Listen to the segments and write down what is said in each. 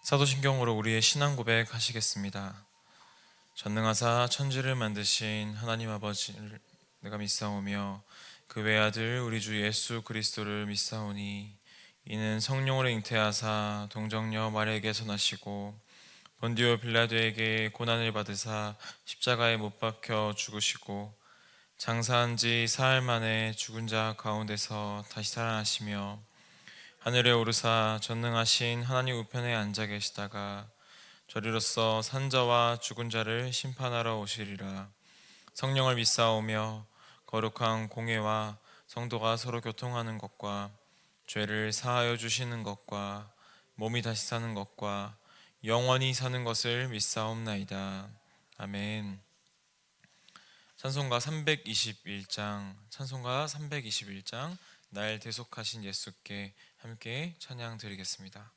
사도신경으로 우리의 신앙 고백 하시겠습니다. 전능하사 천지를 만드신 하나님 아버지를 내가 믿사오며 그 외아들 우리 주 예수 그리스도를 믿사오니 이는 성령으로 잉태하사 동정녀 마리아에게서 나시고 본디오 빌라도에게 고난을 받으사 십자가에 못 박혀 죽으시고 장사한 지 사흘 만에 죽은 자 가운데서 다시 살아나시며 하늘에 오르사 전능하신 하나님 우편에 앉아 계시다가 저리로서 산자와 죽은 자를 심판하러 오시리라. 성령을 믿사오며 거룩한 공회와 성도가 서로 교통하는 것과 죄를 사하여 주시는 것과 몸이 다시 사는 것과 영원히 사는 것을 믿사옵나이다. 아멘. 찬송가 321장 날 대속하신 예수께 함께 찬양 드리겠습니다.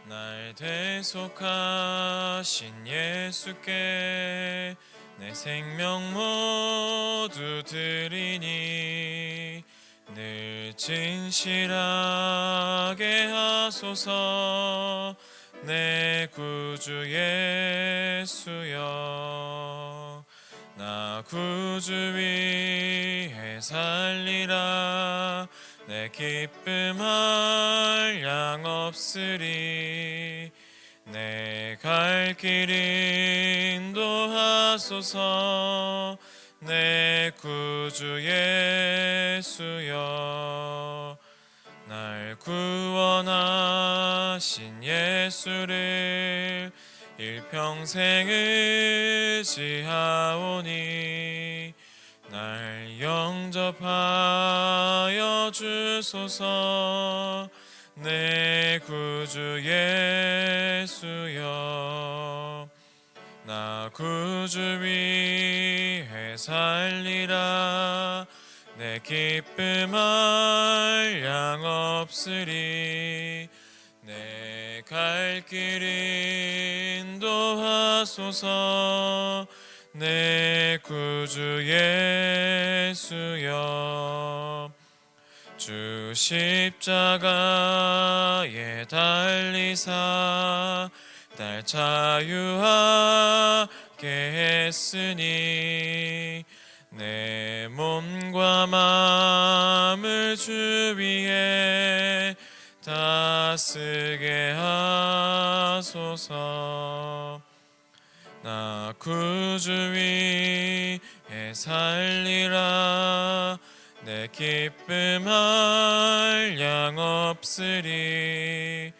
날 대속하신 예수께 내 생명 모두 드리니 늘 진실하게 하소서. 내 구주 예수여, 나 구주 위해 살리라. 내 기쁨 한량 없으리. 내 갈 길 인도하소서. 내 구주 예수여, 날 구원하신 예수를 일평생 의지하오니 날 영접하여 주소서. 내 구주 예수여, 나 구주 위해 살리라. 내 기쁨 한량 없으리. 내 갈 길 인도하소서. 내 구주 예수여, 주 십자가에 달리사 날 자유하게 했으니 내 몸과 마음을 주 위에 다쓰게 하소서. 나 구주 위에 살리라. 내 기쁨 한량 없으리.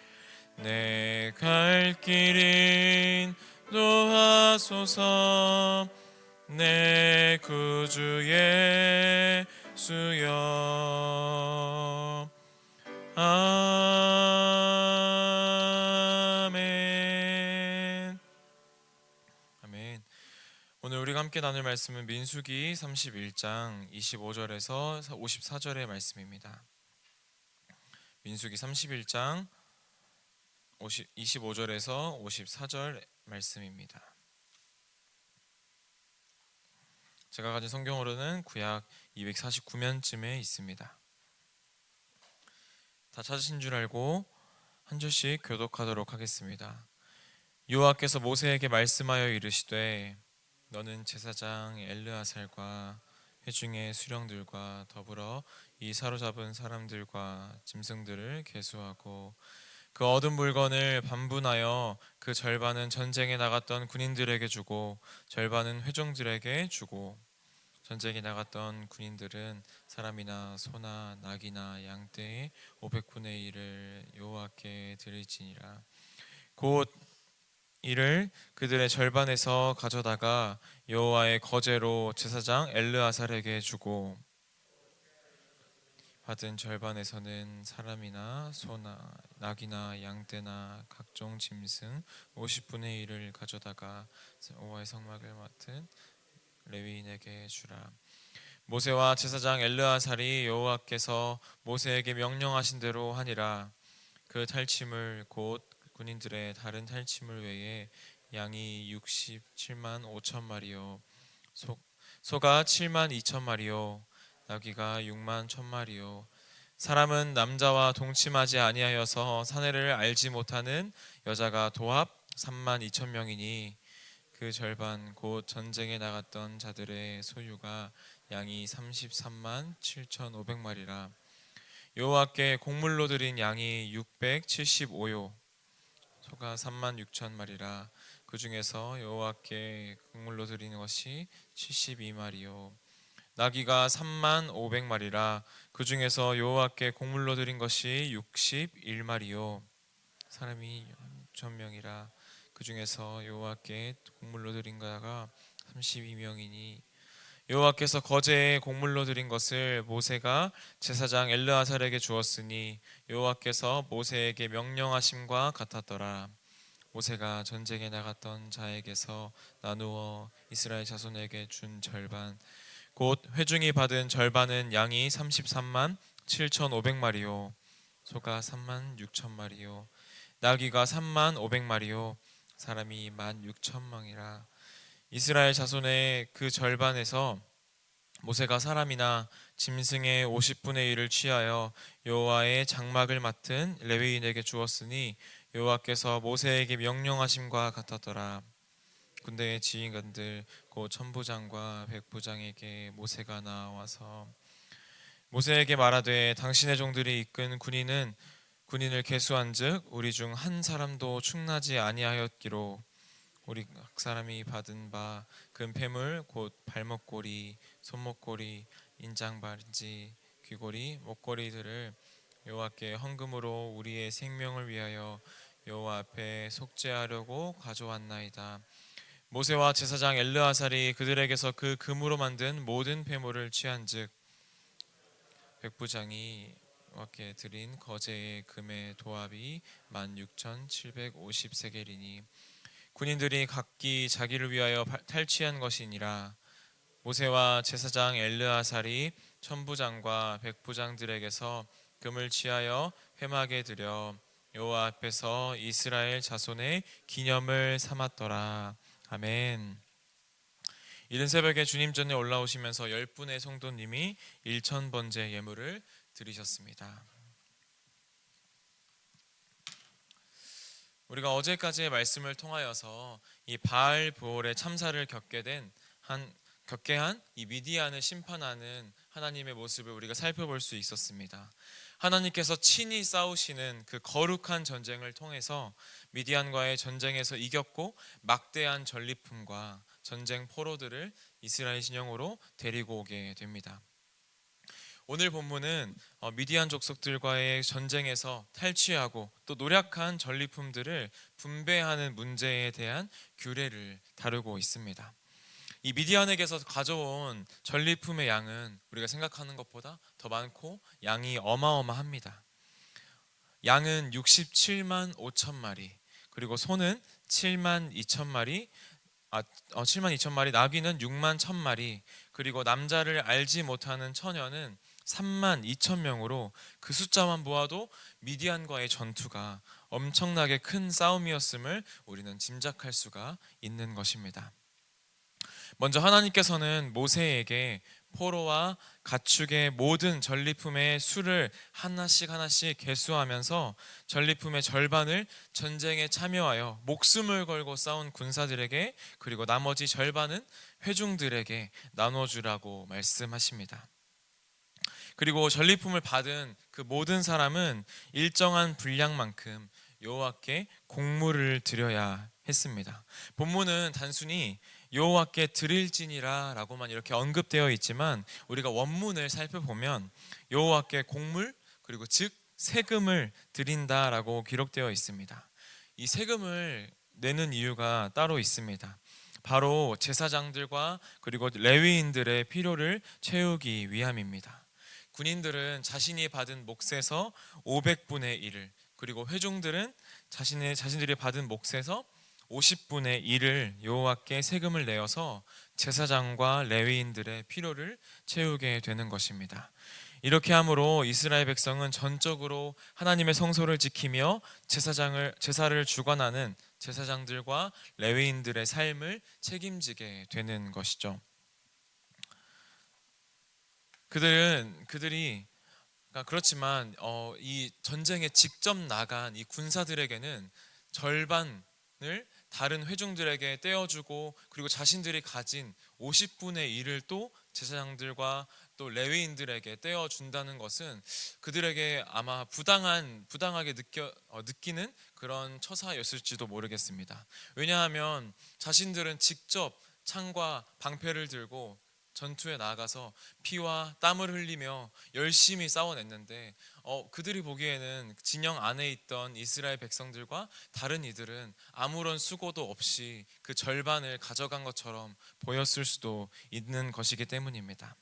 내 갈 길 인도하소서. 내 구주 예수여. 아멘. 아멘. 오늘 우리가 함께 나눌 말씀은 민수기 31장 25절에서 54절의 말씀입니다. 민수기 31장 25절에서 54절 말씀입니다. 제가 가진 성경으로는 구약 249면쯤에 있습니다. 다 찾으신 줄 알고 한 절씩 교독하도록 하겠습니다. 여호와께서 모세에게 말씀하여 이르시되 너는 제사장 엘르아살과 회중의 수령들과 더불어 이 사로잡은 사람들과 짐승들을 계수하고 그 얻은 물건을 반분하여 그 절반은 전쟁에 나갔던 군인들에게 주고 절반은 회중들에게 주고 전쟁에 나갔던 군인들은 사람이나 소나 낙이나 양떼의 500분의 1을 여호와께 드릴지니라. 곧 이를 그들의 절반에서 가져다가 여호와의 거제로 제사장 엘르아살에게 주고 받은 절반에서는 사람이나 소나 낙이나 양떼나 각종 짐승 50분의 1을 가져다가 여호와의 성막을 맡은 레위인에게 주라. 모세와 제사장 엘르아살이 여호와께서 모세에게 명령하신 대로 하니라. 그 탈취물 곧 군인들의 다른 탈취물 외에 양이 67만 5천 마리요 소가 7만 2천 마리요 나귀가 6만 1천 마리요. 사람은 남자와 동침하지 아니하여서 사내를 알지 못하는 여자가 도합 3만 2천 명이니 그 절반 곧 전쟁에 나갔던 자들의 소유가 양이 33만 7천 5백마리라. 여호와께 곡물로 드린 양이 675요 소가 3만 6천 마리라. 그 중에서 여호와께 곡물로 드리는 것이 72마리요 나귀가 3만 500마리라. 그 중에서 여호와께 곡물로 드린 것이 61마리요 사람이 6천 명이라. 그 중에서 여호와께 곡물로 드린 자가 32명이니 여호와께서 거제에 곡물로 드린 것을 모세가 제사장 엘르아살에게 주었으니 여호와께서 모세에게 명령하심과 같았더라. 모세가 전쟁에 나갔던 자에게서 나누어 이스라엘 자손에게 준 절반 곧 회중이 받은 절반은 양이 33만 7천 5백마리요 소가 3만 6천 마리요 나귀가 3만 500마리요 사람이 1만 6천 명이라. 이스라엘 자손의 그 절반에서 모세가 사람이나 짐승의 50분의 1을 취하여 여호와의 장막을 맡은 레위인에게 주었으니 여호와께서 모세에게 명령하심과 같았더라. 군대의 지휘관들 곧 천부장과 백부장에게 모세가 나와서 모세에게 말하되 당신의 종들이 이끈 군인을 계수한즉 우리 중 한 사람도 충나지 아니하였기로 우리 각 사람이 받은 바 금패물 곧 발목고리, 손목고리, 인장반지, 귀고리, 목고리들을 여호와께 헌금으로 우리의 생명을 위하여 여호와 앞에 속죄하려고 가져왔나이다. 모세와 제사장 엘르아살이 그들에게서 그 금으로 만든 모든 패물을 취한즉 백부장이 여호와께 드린 거제의 금의 도합이 16,750세겔이니 군인들이 각기 자기를 위하여 탈취한 것이니라. 모세와 제사장 엘르아살이 천부장과 백부장들에게서 금을 취하여 회막에 들여 여호와 앞에서 이스라엘 자손의 기념을 삼았더라. 아멘. 이른 새벽에 주님 전에 올라오시면서 10분의 성도님이 1,000번째 예물을 드리셨습니다. 우리가 어제까지의 말씀을 통하여서 이 바알 부올의 참사를 겪게 한 이 미디안을 심판하는 하나님의 모습을 우리가 살펴볼 수 있었습니다. 하나님께서 친히 싸우시는 그 거룩한 전쟁을 통해서 미디안과의 전쟁에서 이겼고 막대한 전리품과 전쟁 포로들을 이스라엘 진영으로 데리고 오게 됩니다. 오늘 본문은 미디안 족속들과의 전쟁에서 탈취하고 또 노력한 전리품들을 분배하는 문제에 대한 규례를 다루고 있습니다. 이 미디안에게서 가져온 전리품의 양은 우리가 생각하는 것보다 더 많고 양이 어마어마합니다. 양은 67만 5천 마리, 그리고 소는 7만 2천 마리, 7만 2천 마리, 나귀는 6만 1천 마리, 그리고 남자를 알지 못하는 처녀는 3만 2천 명으로 그 숫자만 보아도 미디안과의 전투가 엄청나게 큰 싸움이었음을 우리는 짐작할 수가 있는 것입니다. 먼저 하나님께서는 모세에게 포로와 가축의 모든 전리품의 수를 하나씩 계수하면서 전리품의 절반을 전쟁에 참여하여 목숨을 걸고 싸운 군사들에게, 그리고 나머지 절반은 회중들에게 나눠주라고 말씀하십니다. 그리고 전리품을 받은 그 모든 사람은 일정한 분량만큼 여호와께 곡물을 드려야 했습니다. 본문은 단순히 여호와께 드릴지니라 라고만 이렇게 언급되어 있지만 우리가 원문을 살펴보면 여호와께 곡물, 그리고 즉 세금을 드린다라고 기록되어 있습니다. 이 세금을 내는 이유가 따로 있습니다. 바로 제사장들과 그리고 레위인들의 필요를 채우기 위함입니다. 군인들은 자신이 받은 몫에서 500분의 1을, 그리고 회중들은 자신들이 받은 몫에서 50분의 1을 여호와께 세금을 내어서 제사장과 레위인들의 필요를 채우게 되는 것입니다. 이렇게 함으로 이스라엘 백성은 전적으로 하나님의 성소를 지키며 제사를 주관하는 제사장들과 레위인들의 삶을 책임지게 되는 것이죠. 그들이 그러니까 그렇지만 이 전쟁에 직접 나간 이 군사들에게는 절반을 다른 회중들에게 떼어주고, 그리고 자신들이 가진 50분의 1을 또 제사장들과 또 레위인들에게 떼어준다는 것은 그들에게 아마 부당하게 느끼는 그런 처사였을지도 모르겠습니다. 왜냐하면 자신들은 직접 창과 방패를 들고 전투에 나아가서 피와 땀을 흘리며 열심히 싸워냈는데, 그들이 보기에는 진영 안에 있던 이스라엘 백성들과 다른 이들은 아무런 수고도 없이 그 절반을 가져간 것처럼 보였을 수도 있는 것이기 때문입니다.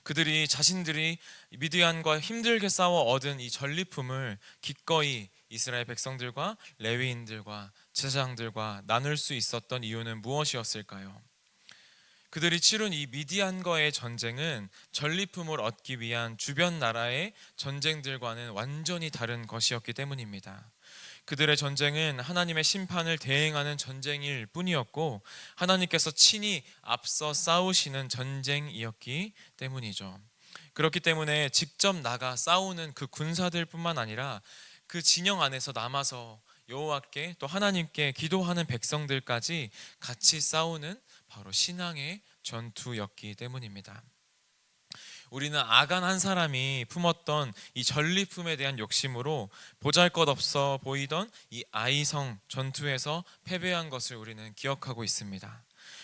그들이 자신들이 미디안과 힘들게 싸워 얻은 이 전리품을 기꺼이 이스라엘 백성들과 레위인들과 제사장들과 나눌 수 있었던 이유는 무엇이었을까요? 그들이 치룬 이 미디안과의 전쟁은 전리품을 얻기 위한 주변 나라의 전쟁들과는 완전히 다른 것이었기 때문입니다. 그들의 전쟁은 하나님의 심판을 대행하는 전쟁일 뿐이었고, 하나님께서 친히 앞서 싸우시는 전쟁이었기 때문이죠. 그렇기 때문에 직접 나가 싸우는 그 군사들뿐만 아니라 그 진영 안에서 남아서 여호와께 또 하나님께 기도하는 백성들까지 같이 싸우는 바로 신앙의 전투였기 때문입니다. 우리는 아간 한 사람이 품었던 이 전리품에 대한 욕심으로 보잘것없어 보이던 이 아이성 전투에서 패배한 것을 우리는 기억하고 있습니다.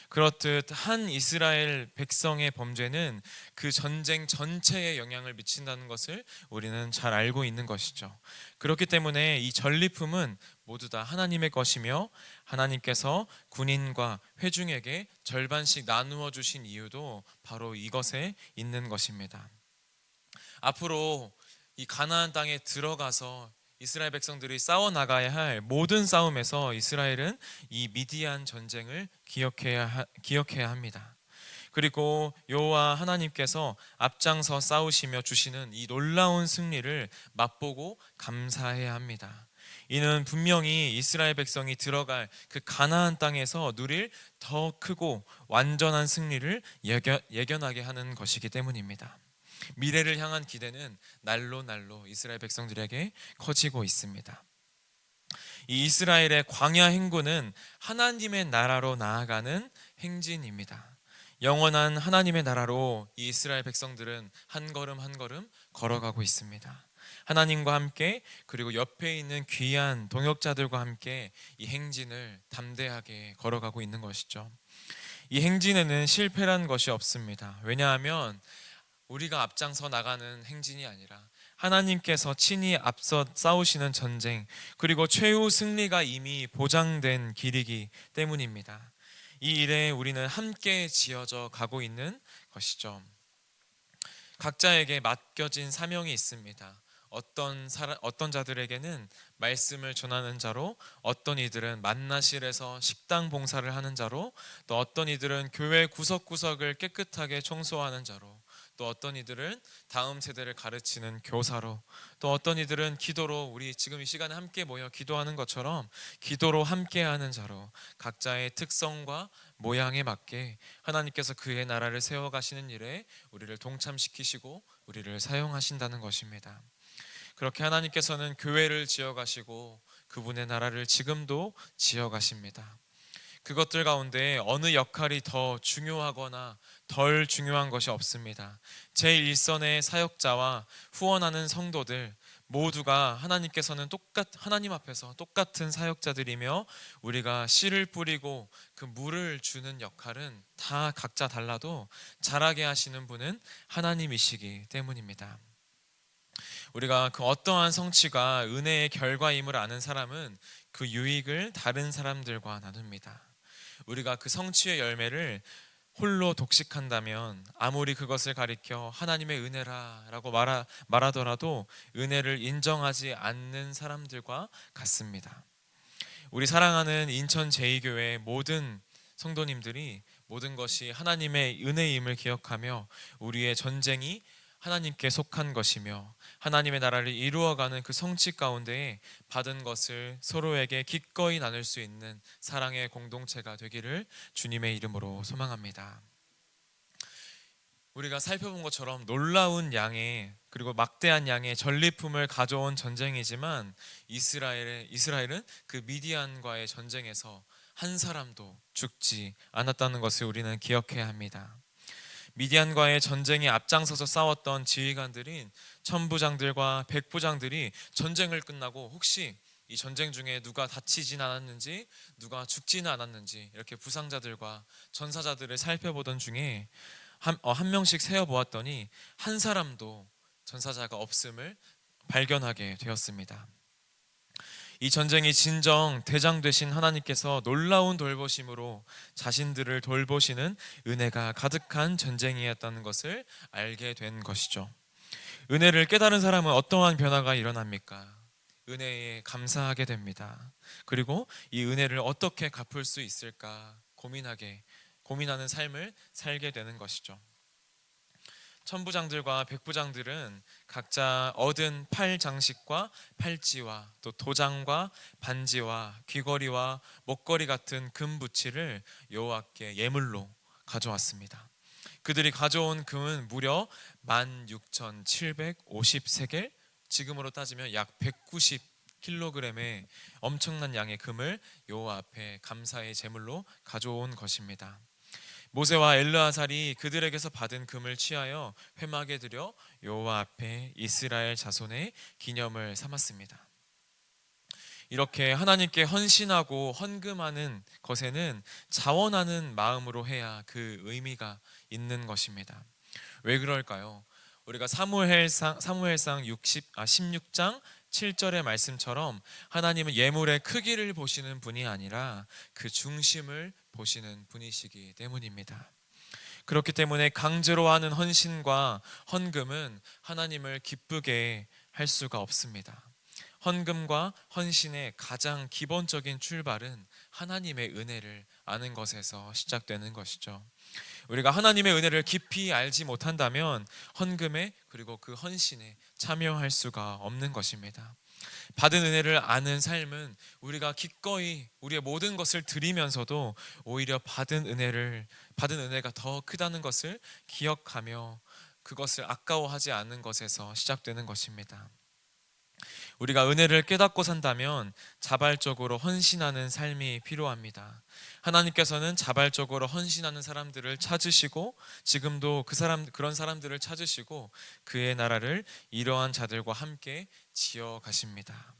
그렇듯 한 이스라엘 백성의 범죄는 그 전쟁 전체에 영향을 미친다는 것을 우리는 잘 알고 있는 것이죠. 그렇기 때문에 이 전리품은 모두 다 하나님의 것이며, 하나님께서 군인과 회중에게 절반씩 나누어 주신 이유도 바로 이것에 있는 것입니다. 앞으로 이 가나안 땅에 들어가서 이스라엘 백성들이 싸워 나가야 할 모든 싸움에서 이스라엘은 이 미디안 전쟁을 기억해야 합니다. 그리고 여호와 하나님께서 앞장서 싸우시며 주시는 이 놀라운 승리를 맛보고 감사해야 합니다. 이는 분명히 이스라엘 백성이 들어갈 그 가나안 땅에서 누릴 더 크고 완전한 승리를 예견하게 하는 것이기 때문입니다. 미래를 향한 기대는 날로 이스라엘 백성들에게 커지고 있습니다. 이 이스라엘의 광야 행군은 하나님의 나라로 나아가는 행진입니다. 영원한 하나님의 나라로 이 이스라엘 백성들은 한 걸음 한 걸음 걸어가고 있습니다. 하나님과 함께, 그리고 옆에 있는 귀한 동역자들과 함께 이 행진을 담대하게 걸어가고 있는 것이죠. 이 행진에는 실패란 것이 없습니다. 왜냐하면 우리가 앞장서 나가는 행진이 아니라 하나님께서 친히 앞서 싸우시는 전쟁, 그리고 최후 승리가 이미 보장된 길이기 때문입니다. 이 일에 우리는 함께 지어져 가고 있는 것이죠. 각자에게 맡겨진 사명이 있습니다. 어떤 자들에게는 말씀을 전하는 자로, 어떤 이들은 만나실에서 식당 봉사를 하는 자로, 또 어떤 이들은 교회 구석구석을 깨끗하게 청소하는 자로, 또 어떤 이들은 다음 세대를 가르치는 교사로, 또 어떤 이들은 기도로, 우리 지금 이 시간에 함께 모여 기도하는 것처럼 기도로 함께하는 자로, 각자의 특성과 모양에 맞게 하나님께서 그의 나라를 세워가시는 일에 우리를 동참시키시고 우리를 사용하신다는 것입니다. 그렇게 하나님께서는 교회를 지어가시고 그분의 나라를 지금도 지어가십니다. 그것들 가운데 어느 역할이 더 중요하거나 덜 중요한 것이 없습니다. 제1선의 사역자와 후원하는 성도들 모두가 하나님 앞에서 똑같은 사역자들이며, 우리가 씨를 뿌리고 그 물을 주는 역할은 다 각자 달라도 잘하게 하시는 분은 하나님이시기 때문입니다. 우리가 그 어떠한 성취가 은혜의 결과임을 아는 사람은 그 유익을 다른 사람들과 나눕니다. 우리가 그 성취의 열매를 홀로 독식한다면 아무리 그것을 가리켜 하나님의 은혜라고 말하더라도 은혜를 인정하지 않는 사람들과 같습니다. 우리 사랑하는 인천 제2교회 모든 성도님들이 모든 것이 하나님의 은혜임을 기억하며, 우리의 전쟁이 하나님께 속한 것이며 하나님의 나라를 이루어가는 그 성취 가운데에 받은 것을 서로에게 기꺼이 나눌 수 있는 사랑의 공동체가 되기를 주님의 이름으로 소망합니다. 우리가 살펴본 것처럼 놀라운 양의 그리고 막대한 양의 전리품을 가져온 전쟁이지만 이스라엘은 그 미디안과의 전쟁에서 한 사람도 죽지 않았다는 것을 우리는 기억해야 합니다. 미디안과의 전쟁에 앞장서서 싸웠던 지휘관들인 천부장들과 백부장들이 전쟁을 끝나고 혹시 이 전쟁 중에 누가 다치진 않았는지, 누가 죽지는 않았는지 이렇게 부상자들과 전사자들을 살펴보던 중에 한 명씩 세어보았더니 한 사람도 전사자가 없음을 발견하게 되었습니다. 이 전쟁이 진정 대장 되신 하나님께서 놀라운 돌보심으로 자신들을 돌보시는 은혜가 가득한 전쟁이었다는 것을 알게 된 것이죠. 은혜를 깨달은 사람은 어떠한 변화가 일어납니까? 은혜에 감사하게 됩니다. 그리고 이 은혜를 어떻게 갚을 수 있을까 고민하는 삶을 살게 되는 것이죠. 천부장들과 백부장들은 각자 얻은 팔 장식과 팔찌와 또 도장과 반지와 귀걸이와 목걸이 같은 금부치를 여호와께 예물로 가져왔습니다. 그들이 가져온 금은 무려 16,750세겔, 지금으로 따지면 약 190kg의 엄청난 양의 금을 여호와 앞에 감사의 제물로 가져온 것입니다. 모세와 엘르아살이 그들에게서 받은 금을 취하여 회막에 들여 여호와 앞에 이스라엘 자손의 기념을 삼았습니다. 이렇게 하나님께 헌신하고 헌금하는 것에는 자원하는 마음으로 해야 그 의미가 있는 것입니다. 왜 그럴까요? 우리가 사무엘상 16장 7절의 말씀처럼 하나님은 예물의 크기를 보시는 분이 아니라 그 중심을 보시는 분이시기 때문입니다. 그렇기 때문에 강제로 하는 헌신과 헌금은 하나님을 기쁘게 할 수가 없습니다. 헌금과 헌신의 가장 기본적인 출발은 하나님의 은혜를 아는 것에서 시작되는 것이죠. 우리가 하나님의 은혜를 깊이 알지 못한다면 헌금에 그리고 그 헌신에 참여할 수가 없는 것입니다. 받은 은혜를 아는 삶은 우리가 기꺼이 우리의 모든 것을 드리면서도 오히려 받은 은혜가 더 크다는 것을 기억하며 그것을 아까워하지 않는 것에서 시작되는 것입니다. 우리가 은혜를 깨닫고 산다면 자발적으로 헌신하는 삶이 필요합니다. 하나님께서는 자발적으로 헌신하는 사람들을 찾으시고 지금도 그런 사람들을 찾으시고 그의 나라를 이러한 자들과 함께 지어 가십니다.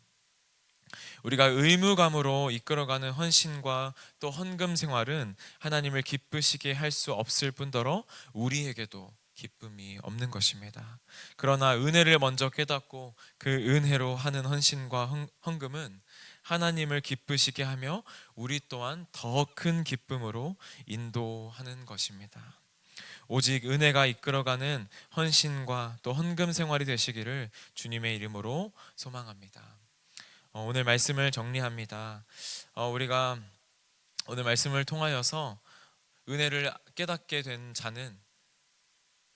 우리가 의무감으로 이끌어가는 헌신과 또 헌금 생활은 하나님을 기쁘시게 할 수 없을 뿐더러 우리에게도 기쁨이 없는 것입니다. 그러나 은혜를 먼저 깨닫고 그 은혜로 하는 헌신과 헌금은 하나님을 기쁘시게 하며 우리 또한 더 큰 기쁨으로 인도하는 것입니다. 오직 은혜가 이끌어가는 헌신과 또 헌금 생활이 되시기를 주님의 이름으로 소망합니다. 오늘 말씀을 정리합니다. 우리가 오늘 말씀을 통하여서 은혜를 깨닫게 된 자는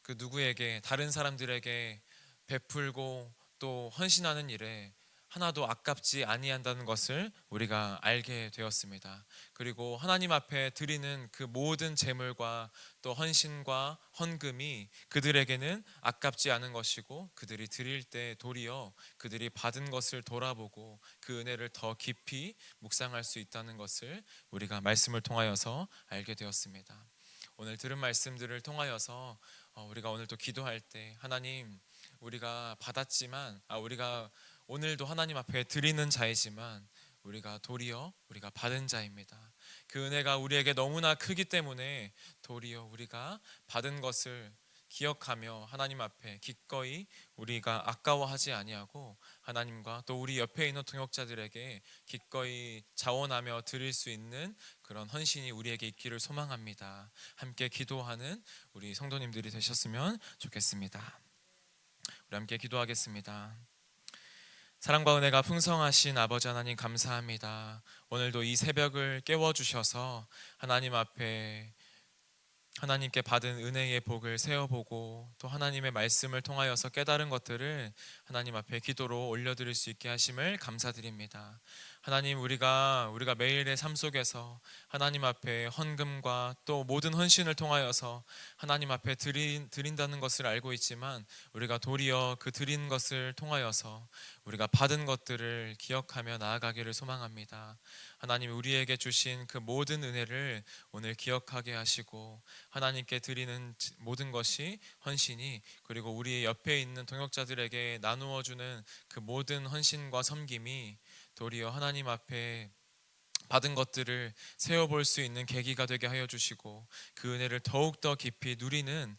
그 누구에게 다른 사람들에게 베풀고 또 헌신하는 일에 하나도 아깝지 아니한다는 것을 우리가 알게 되었습니다. 그리고 하나님 앞에 드리는 그 모든 제물과 또 헌신과 헌금이 그들에게는 아깝지 않은 것이고 그들이 드릴 때 도리어 그들이 받은 것을 돌아보고 그 은혜를 더 깊이 묵상할 수 있다는 것을 우리가 말씀을 통하여서 알게 되었습니다. 오늘 들은 말씀들을 통하여서 우리가 오늘 또 기도할 때 하나님, 우리가 받았지만 우리가 오늘도 하나님 앞에 드리는 자이지만 우리가 도리어 우리가 받은 자입니다. 그 은혜가 우리에게 너무나 크기 때문에 도리어 우리가 받은 것을 기억하며 하나님 앞에 기꺼이 우리가 아까워하지 아니하고 하나님과 또 우리 옆에 있는 동역자들에게 기꺼이 자원하며 드릴 수 있는 그런 헌신이 우리에게 있기를 소망합니다. 함께 기도하는 우리 성도님들이 되셨으면 좋겠습니다. 우리 함께 기도하겠습니다. 사랑과 은혜가 풍성하신 아버지 하나님 감사합니다. 오늘도 이 새벽을 깨워주셔서 하나님 앞에 하나님께 받은 은혜의 복을 세어보고 또 하나님의 말씀을 통하여서 깨달은 것들을 하나님 앞에 기도로 올려드릴 수 있게 하심을 감사드립니다. 하나님, 우리가 매일의 삶 속에서 하나님 앞에 헌금과 또 모든 헌신을 통하여서 하나님 앞에 드린다는 것을 알고 있지만, 우리가 도리어 그 드린 것을 통하여서 우리가 받은 것들을 기억하며 나아가기를 소망합니다. 하나님, 우리에게 주신 그 모든 은혜를 오늘 기억하게 하시고, 하나님께 드리는 모든 것이 헌신이, 그리고 우리 옆에 있는 동역자들에게 나누어주는 그 모든 헌신과 섬김이 도리어 하나님 앞에 받은 것들을 세어볼 수 있는 계기가 되게 하여 주시고, 그 은혜를 더욱더 깊이 누리는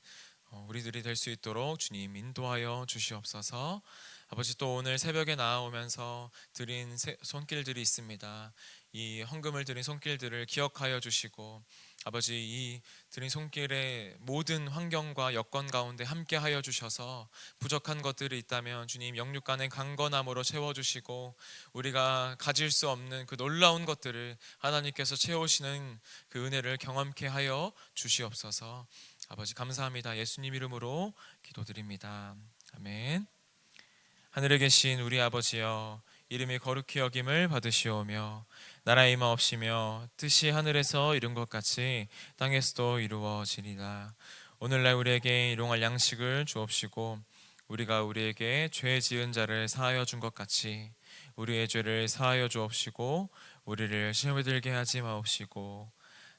우리들이 될 수 있도록 주님 인도하여 주시옵소서. 아버지, 또 오늘 새벽에 나아오면서 드린 손길들이 있습니다. 이 헌금을 드린 손길들을 기억하여 주시고, 아버지, 이 드린 손길의 모든 환경과 여건 가운데 함께 하여 주셔서 부족한 것들이 있다면 주님 영육간의 강건함으로 채워주시고, 우리가 가질 수 없는 그 놀라운 것들을 하나님께서 채우시는 그 은혜를 경험케 하여 주시옵소서. 아버지, 감사합니다. 예수님 이름으로 기도드립니다. 아멘. 하늘에 계신 우리 아버지여, 이름이 거룩히 여김을 받으시오며 나라의 임하옵시며 뜻이 하늘에서 이룬 것 같이 땅에서도 이루어지리라. 오늘날 우리에게 일용할 양식을 주옵시고, 우리가 우리에게 죄 지은 자를 사하여 준 것 같이 우리의 죄를 사하여 주옵시고, 우리를 시험에 들게 하지 마옵시고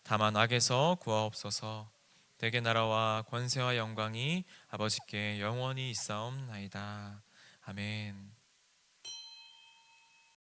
다만 악에서 구하옵소서. 대개 나라와 권세와 영광이 아버지께 영원히 있사옵나이다. 아멘.